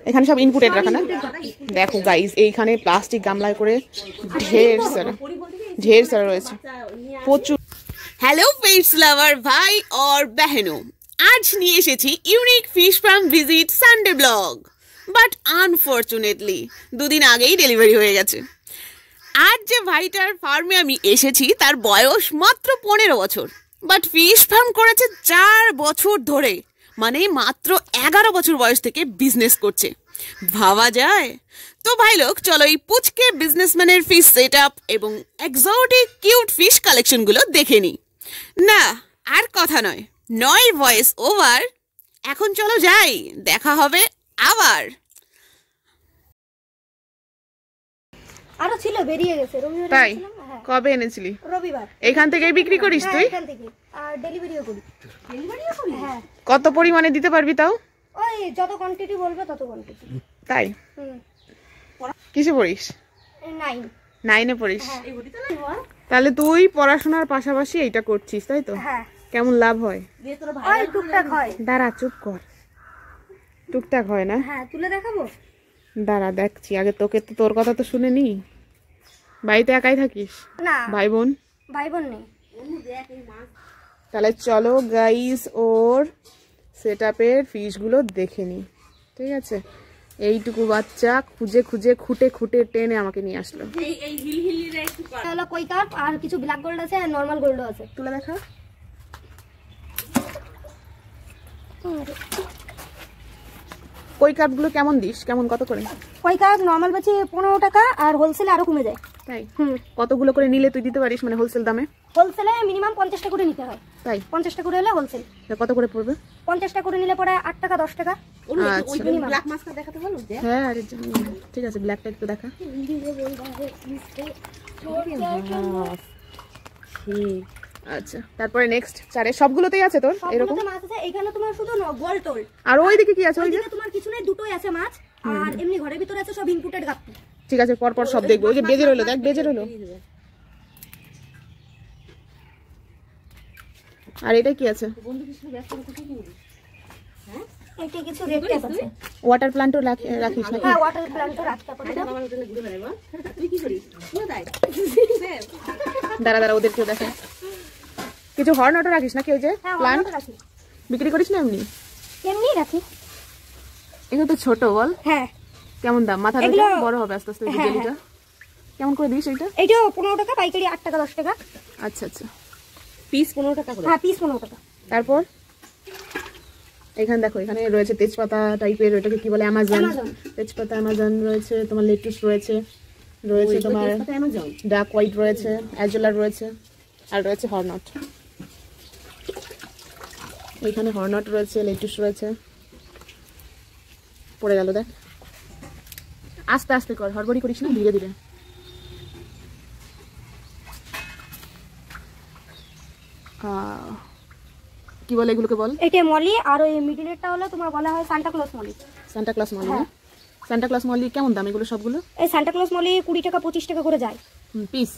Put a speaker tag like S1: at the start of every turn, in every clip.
S1: এখানে সব ইনপুটেড রাখা না। দেখো গাইস, এইখানে প্লাস্টিক গামলায় করে ঢের সারা রয়েছে প্রচুর। হ্যালো ফিশ লাভার ভাই और बहनों, आज নিয়ে এসেছি unique fish farm visit Sunday blog. But unfortunately দুদিন আগেই ডেলিভারি হয়ে গেছে। আজ যে ভাইটার ফার্মে আমি এসেছি তার বয়স মাত্র 15 বছর, বাট ফিশ ফার্ম করেছে 4 বছর ধরে, মানে মাত্র 11 বছর বয়স থেকে বিজনেস করছে। ভাবা যায়? তো ভাই লোক, চলো এই পুচকে বিজনেসম্যানের ফিশ সেট আপ এবং এক্সোটিক কিউট ফিশ কালেকশনগুলো দেখে নি। না আর কথা নয়, ভয়েস ওভার, এখন চলো যাই, দেখা হবে আবার।
S2: আরো ছিল, বেরিয়ে গেছে রবিবার।
S1: তাই? কবে এনেছিলি?
S2: রবিবার।
S1: এখান থেকেই বিক্রি করিস তুই?
S2: এখান থেকে। আর ডেলিভারিও করি। হ্যাঁ।
S1: কত পরিমাণে দিতে পারবি তাও?
S2: ওই যত কোয়ান্টিটি বলবে তত কোয়ান্টিটি।
S1: তাই? কিসে পড়িস? 9 এ পড়িস। তাহলে তুই পড়াশোনার পাশাপাশি এইটা করছিস, তাই তো?
S2: হ্যাঁ।
S1: কেমন লাভ হয়?
S2: ওই টুকটাক হয়।
S1: দাঁড়া, চুপ কর। টুকটাক হয় না?
S2: হ্যাঁ, তুলে দেখাবো।
S1: দাঁড়া দেখছি আগে, তোকে তো তোর কথা তো শুনে নি। বাড়িতে একাই থাকিস?
S2: না,
S1: ভাই বোন
S2: নেই।
S1: তাহলে চলো গাইস ওর সেটআপের ফিশগুলো দেখে নি। ঠিক আছে? এইটুকু বাচ্চা খুঁজে খুঁজে খুঁটে খুঁটে টেনে আমাকে নিয়ে আসলো।
S2: এই হিলহিলিরা একটু হলো কই কাপ আর কিছু ব্ল্যাক গোল্ড আছে আর নরমাল গোল্ডও আছে।
S1: তুলে দেখা। কই কাপগুলো কেমন দিস? কেমন কত করে?
S2: কই কাপ নরমাল বেচি 15 টাকা আর হোলসেলে আরো কমে যায়।
S1: তাই? কতগুলো করে নিলে তুই দিতে পারিস, মানে হোলসেল দামে?
S2: হোলসেলে মিনিমাম 50 টাকা করে নিতে হয়। তাই? 50 টাকা করে হলে হোলসেল।
S1: কত করে পড়বে?
S2: 50 টাকা করে নিলে পড়ে 8 টাকা 10 টাকা।
S1: ওই ব্ল্যাক মাস্কটা দেখাতে বলো? হ্যাঁ আরে ঠিক আছে, ব্ল্যাকটা একটু দেখা। আচ্ছা, তারপরে নেক্সট চারে সবগুলোতেই আছে তোর এরকম
S2: মাছ আছে। এখানে তোমার শুধু গোল্ড টোল।
S1: আর ওইদিকে কি আছে?
S2: ওইদিকে তোমার কিছু নাই, দুটোই আছে মাছ। আর এমনি ঘরের ভিতরে আছে সব ইনপুটেড গাপ্পি।
S1: ঠিক আছে, পর পর সব দেখবো। ওই যে বেজে রইলো, দেখ বেজে রইলো। আর এটা কি আছে?
S2: এটা কিছু রেড ট্যাপ আছে।
S1: ওয়াটার প্ল্যান্টও রাখিস নাকি?
S2: হ্যাঁ, ওয়াটার প্ল্যান্টও রাখতে পারি। তুই কি করিস?
S1: দাঁড়া ওদেরকেও দেখা। কিছু হর্নটও রাখিস নাকি? ওই যে প্ল্যান্ট বিক্রি করিস না?
S2: এমনি রাখি।
S1: এগুলো তো ছোট বল।
S2: হ্যাঁ।
S1: কেমন দাম? মাথা বড় হবে আস্তে আস্তে। জেলিটা কেমন করে দিস?
S2: এইটা 15 টাকা পাইকারি, 8 টাকা 10 টাকা।
S1: আচ্ছা আচ্ছা, পিস 15 টাকা করে?
S2: হ্যাঁ, পিস 15 টাকা।
S1: তারপর এখানে দেখো, এখানে রয়েছে তেজপাতা টাইপের, ওটাকে কি বলে? অ্যামাজন। তেজপাতা অ্যামাজন রয়েছে, তোমার লেটুস রয়েছে তোমার ডার্ক হোয়াইট রয়েছে, অ্যাজোলার রয়েছে, আর রয়েছে হর্নট। এখানে হর্নট রয়েছে, লেটুস রয়েছে। পড়ে গেল, দেখ। আস্তে আস্তে কর, হড়বড়ি করিস না, ধীরে ধীরে। কি বলে এগুলোকে বল?
S2: এটা মলি, আর ওই মিডলেরটা হলো তোমার বলা হয় Santa Claus molly.
S1: Santa Claus molly. Santa Claus molly কেমন দাম এগুলো সবগুলো?
S2: এই সান্টা ক্লজ মলি 20 টাকা 25 টাকা করে যায় পিস।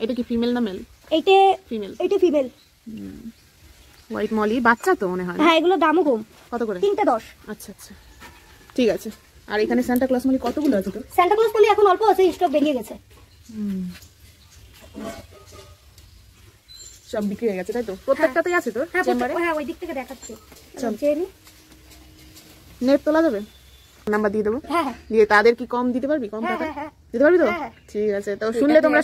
S1: এটা কি ফিমেল না মেল?
S2: এইটা ফিমেল।
S1: হোয়াইট মলি বাচ্চা তো মনে হয়।
S2: হ্যাঁ, এগুলো দামও কম।
S1: কত করে?
S2: 3টা 10।
S1: আচ্ছা আচ্ছা, ঠিক আছে। আর এখানে সান্টা ক্লজ মলি কতগুলো আছে তো?
S2: সান্টা ক্লজ মলি এখন অল্প আছে, স্টক বেরিয়ে গেছে।
S1: সব বিক্রি হয়ে গেছে, তাই তো? প্রত্যেকটাতেই আছে তো চেম্বারে?
S2: হ্যাঁ, ওই দিক থেকে দেখাচ্ছি।
S1: নেট তোলা যাবে? নাম্বার দিয়ে দেবো।
S2: হ্যাঁ।
S1: দিয়ে তাদের কি কম দিতে পারবি? কম টাকা দিতে পারবি তো? ঠিক আছে। তো শুনলে তোমরা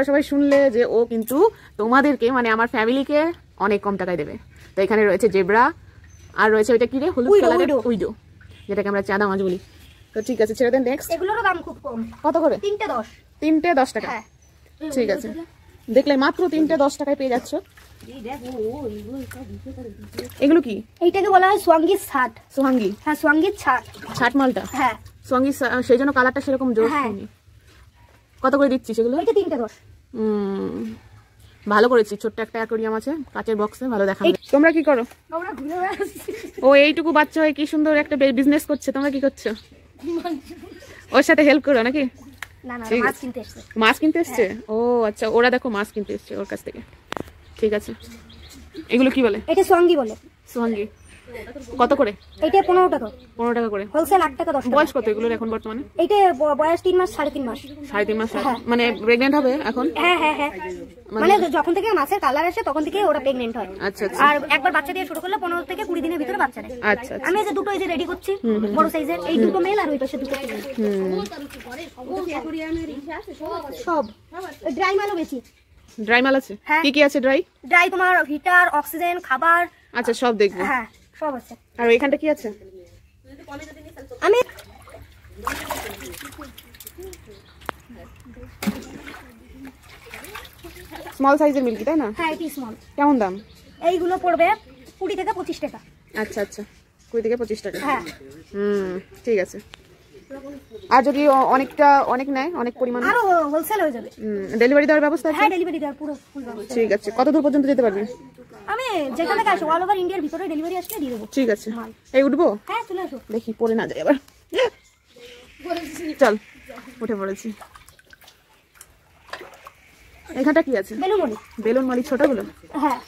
S1: সবাই শুনলে যে ও কিন্তু তোমাদেরকে, মানে আমার ফ্যামিলিকে অনেক কম টাকায় দেবে। তো এখানে রয়েছে জেব্রা, আর রয়েছে ওইটা কি রে, হলুদ কালারের উইডো, যেটাকে আমরা চাঁদা মাছ বলি। তো ঠিক আছে, ছেড়ে দেন। নেক্সট।
S2: এগুলোরও দাম খুব কম।
S1: কত করে?
S2: 3টে 10।
S1: 3টে 10 টাকা? ঠিক আছে, দেখলে মাত্র 3টে 10 টাকায় পেয়ে যাচ্ছ। এগুলো কি?
S2: এইটাকে বলা হয় সোয়াঙ্গি ছাট।
S1: সোহাঙ্গি?
S2: হ্যাঁ, সোয়াঙ্গি ছাট
S1: মালটা।
S2: হ্যাঁ,
S1: সোহাঙ্গি, সেই জন্য কালারটা সেরকম জোর হয়নি। কত করে দিচ্ছিস এগুলো?
S2: এটা 3টে 10।
S1: ভালো করেছি, ছোট্ট একটা অ্যাকোয়ারিয়াম আছে কাচের বক্সে, ভালো দেখা যাবে। তোমরা কি করো?
S2: আমরা ঘুরে বেড়াচ্ছি।
S1: ও এইটুকু বাচ্চা হয়ে কি সুন্দর একটা বিজনেস করছে, তোমরা কি করছো? ওর সাথে হেল্প করো নাকি?
S2: না, মাছ কিনতে এসেছে।
S1: মাছ কিনতে এসেছে? ও আচ্ছা, ওরা দেখো মাছ কিনতে এসেছে ওর কাছ থেকে। ঠিক আছে। এগুলো কি বলে?
S2: এটা সোয়াঙ্গি বলে।
S1: সোয়াঙ্গি কত করে?
S2: এটা 15 টাকা।
S1: 15 টাকা করে
S2: হোলসেল 8 টাকা 10 টাকা।
S1: বয়স কত এগুলোর এখন বর্তমানে?
S2: এটা বয়স 3 মাস 3.5 মাস।
S1: 3.5 মাস মানে প্রেগন্যান্ট হবে এখন?
S2: হ্যাঁ হ্যাঁ হ্যাঁ, মানে যখন থেকে মাছের কালার আসে তখন থেকে ওরা প্রেগন্যান্ট হয়।
S1: আচ্ছা আচ্ছা।
S2: আর একবার বাচ্চা দিয়ে শুরু করলে 15 থেকে 20 দিনের ভিতরে বাচ্চা দেয়।
S1: আচ্ছা আচ্ছা।
S2: আমি এই যে দুটো এই যে রেডি করছি বড় সাইজের, এই দুটো মেল আর ওই পাশে দুটো ফিমেল। সব ড্রাই মালও বেশি।
S1: ড্রাই মাল আছে? কি কি আছে ড্রাই?
S2: ড্রাই তোমার হিটার, অক্সিজেন, খাবার।
S1: আচ্ছা সব দেখবো।
S2: হ্যাঁ সব আছে।
S1: আর এখানটা কি আছে?
S2: আমি
S1: স্মল সাইজের মিল্কি তাই না?
S2: হ্যাঁ এটি স্মল।
S1: কেমন দাম?
S2: এইগুলো পড়বে 20 থেকে 25 টাকা।
S1: আচ্ছা আচ্ছা 20 থেকে 25 টাকা।
S2: হ্যাঁ
S1: ঠিক আছে। আর যদি অনেক নেয়, অনেক পরিমাণ,
S2: আরো হোলসেল হয়ে যাবে।
S1: ডেলিভারি দেওয়ার ব্যবস্থা আছে?
S2: হ্যাঁ ডেলিভারি দেওয়ার পুরো ফুল ব্যবস্থা।
S1: ঠিক আছে। কত দূর পর্যন্ত যেতে পারবে?
S2: আমি যেখানে থেকে আসো অল ওভার ইন্ডিয়ার ভিতরে ডেলিভারি আসলে দিয়ে দেবো।
S1: ঠিক আছে। এই উঠবো?
S2: হ্যাঁ চলে আসো।
S1: দেখি পড়ে না যায় আবার। চল উঠে পড়েছি। এখানটা কি আছে?
S2: বেলুন মালি।
S1: বেলুন মালি ছোটগুলো?
S2: হ্যাঁ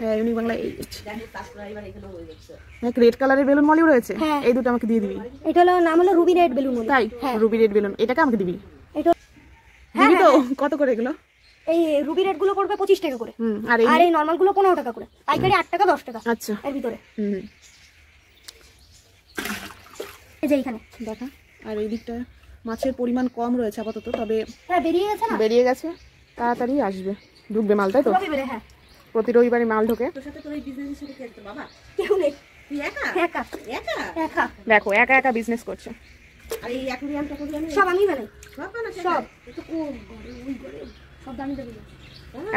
S1: হ্যাঁ ইউনিক বাংলা। রেড কালারের বেলুন মালিও রয়েছে। এই দুটো আমাকে দিয়ে দিবি।
S2: এটা হলো নাম হলো রুবি রেড বেলুন মালি।
S1: তাই? রুবি রেড বেলুন, এটাকে আমাকে দিবি?
S2: এটা
S1: দিবি তো? কত করে এগুলো?
S2: এই রুবি রেড গুলো পড়বে 25 টাকা করে।
S1: আর
S2: এই নরমাল গুলো 15 টাকা করে। পাইকারি 8 টাকা 10 টাকা।
S1: আচ্ছা
S2: এর ভিতরে এই যে এখানে
S1: দেখা। আর এই দিকটা মাছের পরিমাণ কম রয়েছে আপাতত, তবে
S2: হ্যাঁ
S1: বেরিয়ে গেছে, তাড়াতাড়ি আসবে, ঢুকবে মাল, তাই তো?
S2: হ্যাঁ
S1: প্রতি রবিবারে মাল ঢোকে। দেখো একা একা বিজনেস করছে।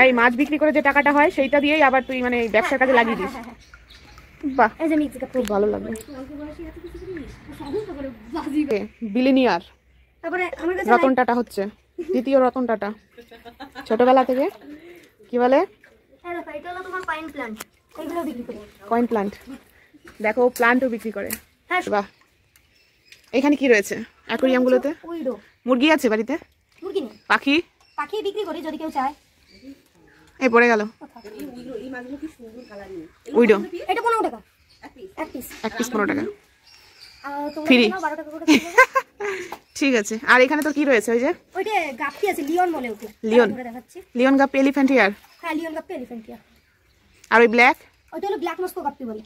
S1: এই মাছ বিক্রি করে যে টাকাটা হয় সেইটা দিয়েই আবার তুই মানে ব্যবসার কাজে লাগিয়ে দিস। বাহ খুব ভালো লাগবে। বিলিনিয়ার রতন টাটা হচ্ছে দ্বিতীয় রতন টাটা। ছোটবেলা থেকে কি বলে কয়েন প্লান্ট। দেখো প্লান্টও বিক্রি করে। বাহ। এখানে কি রয়েছে অ্যাকোরিয়াম গুলোতে? মুরগি আছে বাড়িতে? পাখি?
S2: পাখি বিক্রি করি যদি কেউ চায়।
S1: এই পড়ে গেল উইডো।
S2: এটা 15 টাকা এক পিস 15 টাকা
S1: ফ্রি। ঠিক আছে। আর এখানে তো কি রয়েছে? ওই যে
S2: ওইটা গাপ্পি আছে, লিওন বলে ওকে।
S1: লিওন গাপ্পি, এলিফ্যান্ট ইয়ার।
S2: হ্যাঁ লিওন গাপ্পি, এলিফ্যান্ট ইয়ার।
S1: আর ওই ব্ল্যাক?
S2: ওইটা হলো ব্ল্যাক মস্কো গাপ্পি বলে।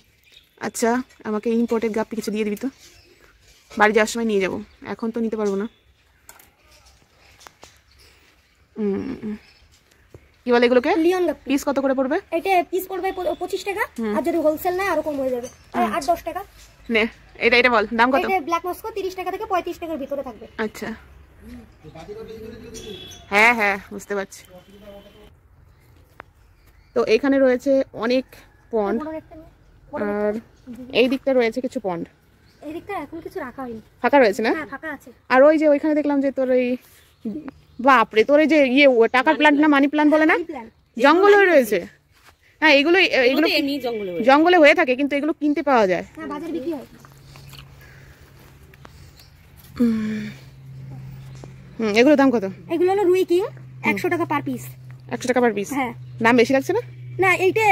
S1: আচ্ছা আমাকে ইম্পোর্টেড গাপ্পি কিছু দিয়ে দিবি তো, বাড়ি যাওয়ার সময় নিয়ে যাবো, এখন তো নিতে পারবো না। কি বলে এগুলোকে?
S2: লিওন গাপ্পি।
S1: পিস কত করে পড়বে?
S2: এটা পিস পড়বে 25 টাকা, আর যদি হোলসেল নেয় আরো কম হয়ে যাবে, 8-10 টাকা।
S1: নে এটা বল দাম কত?
S2: এটা ব্ল্যাক মস্কো 30 টাকা থেকে 35 টাকার ভিতরে থাকবে।
S1: আচ্ছা হ্যাঁ হ্যাঁ বুঝতে পারছি। তো এখানে রয়েছে অনেক পন্ড, আর এই দিকটা রয়েছে কিছু পন্ড।
S2: এই দিকটা এখন কিছু রাখা হয়নি,
S1: ফাঁকা রয়েছে না?
S2: হ্যাঁ ফাঁকা আছে।
S1: আর ওই যে ওইখানে দেখলাম যে তোর এই বাপরে তোর এই যে ইয়ে টাকার প্ল্যান্ট না মানি প্ল্যান্ট বলে না, জঙ্গল হয়ে রয়েছে। হ্যাঁ এগুলো জঙ্গলে হয়ে থাকে, কিন্তু এগুলো কিনতে পাওয়া যায়।
S2: হ্যাঁ বাজারে বিক্রি হয়।
S1: এগুলোর দাম কত?
S2: এগুলো হলো রুই কিং, 100 টাকা পার পিস।
S1: 100 টাকা পার পিস?
S2: হ্যাঁ।
S1: দাম বেশি লাগছে না?
S2: না এইটা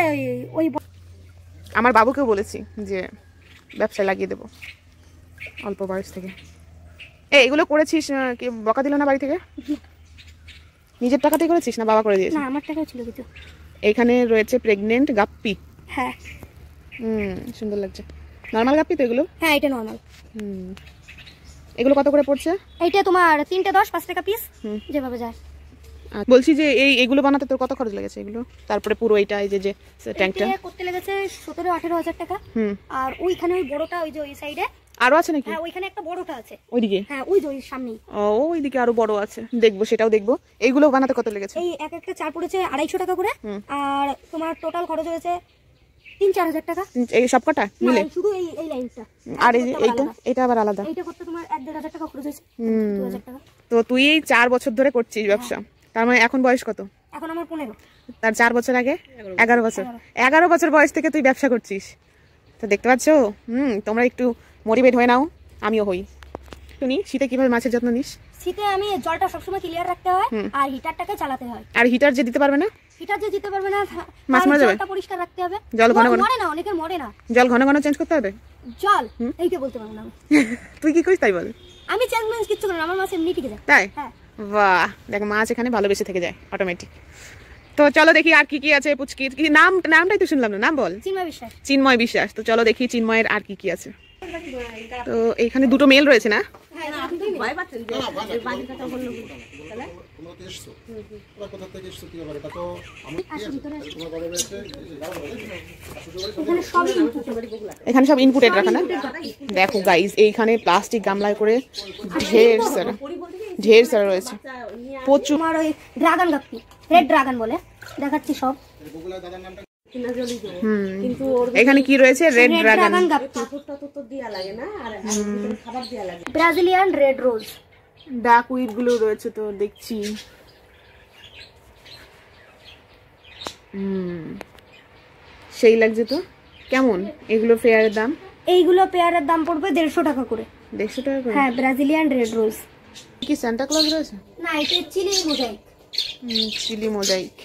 S2: ওই
S1: আমার বাবুকেও বলেছি যে ব্যবসায় লাগিয়ে দেবো অল্প বয়স থেকে। এগুলো করেছিস কি বকা দিল না বাড়ি থেকে? নিজের টাকাতেই করেছিস না বাবা করে দিয়েছে?
S2: না আমার টাকা ছিল কিছু।
S1: এখানে রয়েছে প্রেগনেন্ট গাপ্পি।
S2: হ্যাঁ
S1: সুন্দর লাগছে। নরমাল গাপ্পি তো এগুলো?
S2: হ্যাঁ এটা নরমাল।
S1: এগুলো কত করে পড়ছে?
S2: এইটা তোমার 3টে 10, 5 টাকা পিস যেভাবে যায়।
S1: বলছি যে এইগুলো বানাতে তোর কত খরচ লেগেছে এগুলো? তারপরে পুরো এইটা এই যে ট্যাঙ্কটা
S2: করতে লেগেছে 17-18 হাজার টাকা। আর ওইখানে ওই বড়টা ওই যে ওই সাইডে আরো আছে নাকি? হ্যাঁ ওইখানে একটা বড়টা আছে ওইদিকে। হ্যাঁ ওই যে ওই সামনেই।
S1: ওইদিকে আরো বড় আছে, দেখবো সেটাও দেখবো। এইগুলো বানাতে কত লেগেছে?
S2: এই একটা চার পড়েছে 250 টাকা করে, আর তোমার টোটাল খরচ হয়েছে 3-4 হাজার টাকা।
S1: এই সব কটা মিলে?
S2: শুধু এই লাইনটা।
S1: আর এই যে এটা আবার আলাদা?
S2: এইটা করতে তোমার 1-1.5 হাজার টাকা খরচ হয়েছে। 2000 টাকা।
S1: তো তুই এই 4 বছর ধরে করছিস ব্যবসা, তার মানে এখন বয়স কত?
S2: এখন আমার 15।
S1: তার 4 বছর আগে 11 বছর। 11 বছর বয়স থেকে তুই ব্যবসা করছিস, তো দেখতে পাচ্ছ। তোমরা একটু মোটিভেট হয়ে নাও, আমিও হই। একটু নি, শীতে কিভাবে মাছের যত্ন নিস?
S2: শীতে আমি জলটা সবসময় ক্লিয়ার রাখতে হয় আর হিটারটাকে চালাতে হয়।
S1: আর হিটার যে দিতে পারবে না,
S2: হিটার যে দিতে পারবে না
S1: মাছ মরে যাবে,
S2: জলটা পরিষ্কার রাখতে হবে।
S1: জল ঘন ঘন
S2: মরে না, অনেকের মরে না।
S1: জল ঘন ঘন চেঞ্জ করতে হবে।
S2: জল এইটা বলতে পারবো না
S1: তুই কি করিস তাই বল?
S2: আমি চেঞ্জ কিচ্ছু করি না, আমার মাছ এমনি টিকে যায়।
S1: তাই?
S2: হ্যাঁ।
S1: বাহ, দেখ মাছ এখানে ভালোবেসে থেকে যায় অটোমেটিক। তো চলো দেখি আর কি কি আছে পুচকির। কি নামটাই তো শুনলাম না, নাম বল।
S2: চিন্ময় বিশ্বাস।
S1: চিন্ময় বিশ্বাস। তো চলো দেখি চিন্ময়ের আর কি কি আছে। তো এইখানে দুটো মেল রয়েছে না? এখানে সব ইনপুটেড রাখা না? দেখো গাইস, এইখানে প্লাস্টিক গামলায় করে ঢের সারা রয়েছে প্রচুর।
S2: আমার ওই ড্রাগন গাপ্পি, রেড ড্রাগন বলে, দেখাচ্ছি সব।
S1: এখানে কি রয়েছে? Red dragon
S2: guppy, Brazilian red rose,
S1: duck weed গুলো রয়েছে তো দেখছি। সেই লাগছে তো। কেমন এগুলো পেয়ারের দাম?
S2: এইগুলো পেয়ারের দাম পড়বে 150 টাকা করে।
S1: 150 টাকা করে?
S2: হ্যাঁ, ব্রাজিলিয়ান রেড রোজ।
S1: কি সান্টা ক্লজ রয়েছে?
S2: না, এটা chilli mosaic.
S1: Chilli mosaic,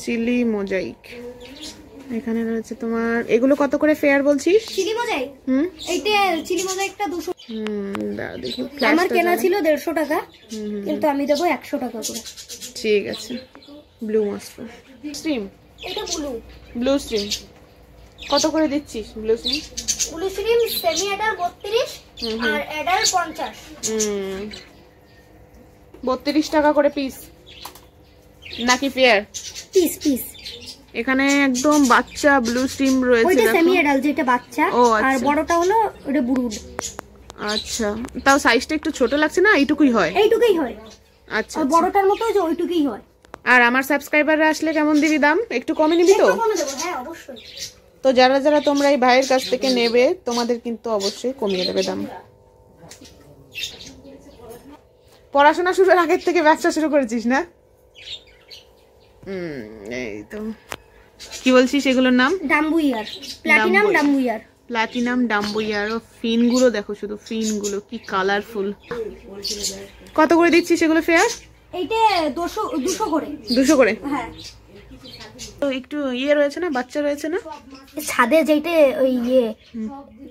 S1: chilli mosaic. এখানে রয়েছে তোমার, এগুলো কত করে ফেয়ার বলছিস?
S2: চিলি মোজাইক, এইটা চিলি মোজাইকটা 200।
S1: দেখি,
S2: আমার কেনা ছিল 150 টাকা, কিন্তু আমি দেবো 100 টাকা করে।
S1: ঠিক আছে। ব্লু মস্কো স্ট্রিম,
S2: এটা
S1: ব্লু স্ট্রিম কত করে দিচ্ছিস? ব্লু স্ট্রিম
S2: সেমি অ্যাডাল 32 আর অ্যাডাল 50।
S1: 32 টাকা করে পিস নাকি পেয়ার?
S2: পিস।
S1: এখানে একদম বাচ্চা ব্লু স্ট্রিম রয়েছে।
S2: ওইটা সেমি অ্যাডাল, যেটা বাচ্চা, আর বড়টা হলো ওটা ব্রুড।
S1: আচ্ছা, তাও সাইজটা একটু ছোট লাগছে না? এইটুকুই হয়?
S2: এইটুকুই হয়।
S1: আচ্ছা,
S2: আর বড়টার মতো যে ওইটুকুই হয়।
S1: আর আমার সাবস্ক্রাইবাররা আসলে কেমন দিবি দাম? একটু কমে নিবি তো?
S2: হ্যাঁ, অবশ্যই।
S1: তো যারা যারা তোমরা এই ভাইয়ের কাছ থেকে নেবে, তোমাদের কিন্তু অবশ্যই কমিয়ে দেবে দাম। পড়াশোনা শুরুর আগের থেকে ব্যবসা শুরু করেছিস না? এই তো। কি বলছিস এগুলোর নাম?
S2: ডাম্বুইয়ার, প্লাটিনাম ডাম্বুইয়ার।
S1: প্লাটিনাম ডাম্বুইয়ার। ও ফিন গুলো দেখো, শুধু ফিন গুলো কি কালারফুল। কত করে দিচ্ছিস এগুলো ফেয়ার?
S2: এইটা 200 করে।
S1: 200 করে?
S2: হ্যাঁ।
S1: তো একটু ইয়ে রয়েছে না, বাচ্চা রয়েছে না?
S2: ছাদে যেটা ওই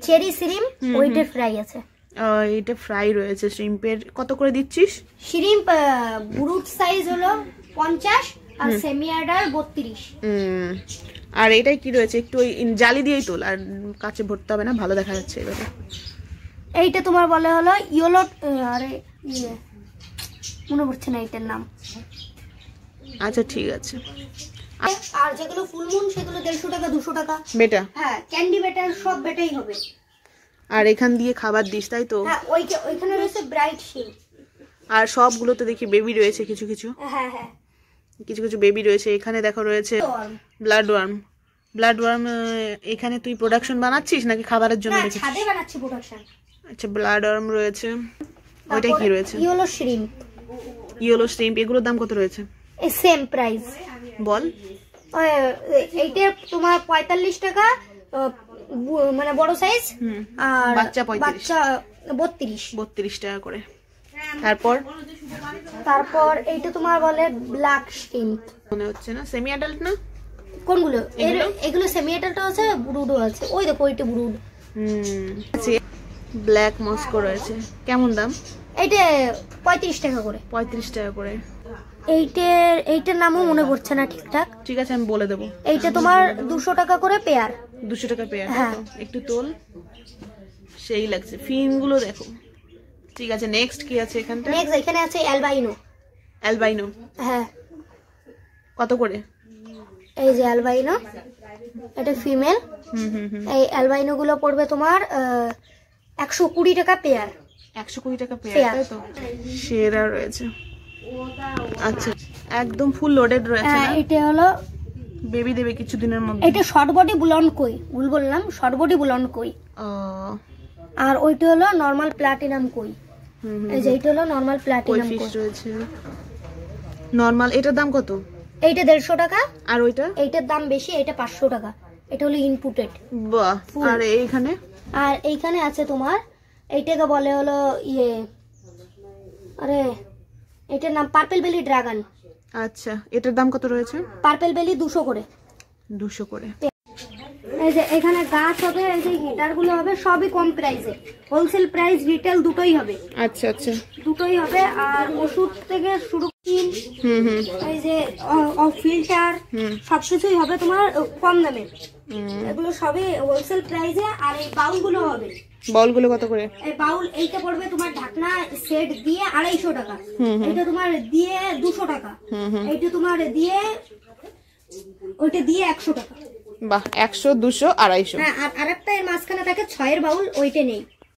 S2: চেরি শ্রিম, ওইটা ফ্রাই আছে।
S1: এটা ফ্রাই রয়েছে শ্রিম্পের। কত করে দিচ্ছিস?
S2: শ্রিম্প ব্রুট সাইজ হলো 50 আর সেমি অ্যাডাল 32।
S1: আর এটাই কি রয়েছে? একটু ওই জালি দিয়েই তোল, আর কাছে ভরতে হবে না, ভালো দেখা যাচ্ছে এবারে।
S2: এইটা তোমার বলে হলো ইয়েলো, আরে মনে পড়ছে না এটার নাম।
S1: আচ্ছা, ঠিক আছে।
S2: আর যেগুলো ফুল মুন সেগুলো 150 টাকা 200 টাকা
S1: বেটা।
S2: হ্যাঁ, ক্যান্ডি বেটার সব বেটাই হবে।
S1: আর এখান দিয়ে খাবার দিস তাই তো?
S2: হ্যাঁ, ওইখানে রয়েছে ব্রাইট শিল।
S1: আর সবগুলোতে দেখি বেবি রয়েছে কিছু কিছু।
S2: হ্যাঁ,
S1: কিছু কিছু বেবি রয়েছে। এখানে দেখো রয়েছে ব্লাড ওয়ার্ম। এখানে তুই প্রোডাকশন বানাচ্ছিস নাকি খাবারের জন্য রেখেছিস?
S2: ছাদে বানাচ্ছি প্রোডাকশন।
S1: আচ্ছা, ব্লাড ওয়ার্ম রয়েছে। ওইটা কি রয়েছে?
S2: Yellow shrimp.
S1: এগুলোর দাম কত রয়েছে?
S2: Same price.
S1: বল।
S2: এইটা তোমার 45 টাকা, মানে বড় সাইজ, আর
S1: বাচ্চা
S2: 32
S1: টাকা করে।
S2: তারপর এইটা তোমার বলে ব্ল্যাক শ্রিম্প।
S1: মনে হচ্ছে না সেমি অ্যাডাল্ট না?
S2: কোনগুলো? এগুলো সেমি অ্যাডাল্টও আছে, ব্রুডও আছে। ওই দেখো, ওইটা ব্রুড।
S1: ব্ল্যাক মস্কো রয়েছে। কেমন দাম?
S2: এইটা 35 টাকা করে।
S1: 35 টাকা করে।
S2: এইটার নামও মনে পড়ছে না ঠিকঠাক।
S1: ঠিক আছে, আমি বলে দেবো।
S2: এইটা তোমার 200 টাকা করে পেয়ার।
S1: 200 টাকা পেয়ার?
S2: হ্যাঁ।
S1: একটু তোল, সেই লাগছে। ফিন গুলো দেখো। ঠিক আছে, নেক্সট কি আছে এখানটা?
S2: নেক্সট এখানে আছে অ্যালবাইনো। হ্যাঁ।
S1: কত করে?
S2: এই যে অ্যালবাইনো, এটা ফিমেল। এই অ্যালবাইনো গুলো পড়বে তোমার 120 টাকা পেয়ার।
S1: 120 টাকা পেয়ার, তাই তো? সেরা রয়েছে। আচ্ছা, একদম ফুল লোডেড রয়েছে না?
S2: এটা হলো
S1: বেবি দেবে কিছুদিনের মধ্যে।
S2: এটা শর্ট বডি ব্লন্ড কই, ভুল বললাম, শর্ট বডি ব্লন্ড কই। আর ওইটা হলো নরমাল প্লাটিনাম কই। এই যে এটা হলো নরমাল প্লাটিনাম কই
S1: রয়েছে। নরমাল এটার দাম কত?
S2: এইটা 150 টাকা।
S1: আর ওইটা?
S2: এইটার দাম বেশি, এটা 500 টাকা। এটা হলো ইনপুটেড।
S1: বাহ। আর এইখানে?
S2: আর এইখানে আছে তোমার এইটাকে বলে হলো ইয়ে, আরে এটার নাম পার্পল বেলি ড্রাগন।
S1: আচ্ছা, এটার দাম কত রয়েছে?
S2: পার্পল বেলি 200 করে।
S1: 200 করে।
S2: এই যে এখানে গাছ হবে, এই যে হিটার গুলো হবে, সবই কম প্রাইসে, হোলসেল প্রাইস রিটেল দুটোই হবে।
S1: আচ্ছা আচ্ছা,
S2: দুটোই হবে। আর ওষুধ থেকে শুরু এই যে ফিল্টার সবকিছুই হবে তোমার কম দামে, এগুলো সবই হোলসেল প্রাইসে। আর এই বাউল গুলো হবে।
S1: বলগুলো কত করে?
S2: এই বাউল এইটা পড়বে তোমার ঢাকনা সেট দিয়ে 250 টাকা, এটা তোমার দিয়ে 200 টাকা, এইটা তোমার দিয়ে ওইটা দিয়ে 100 টাকা।
S1: বাহ, 100, 200, 250।
S2: হ্যাঁ, আর আরেকটা এর মাঝখানে থাকে 6 এর বাউল, ওইটা নেই।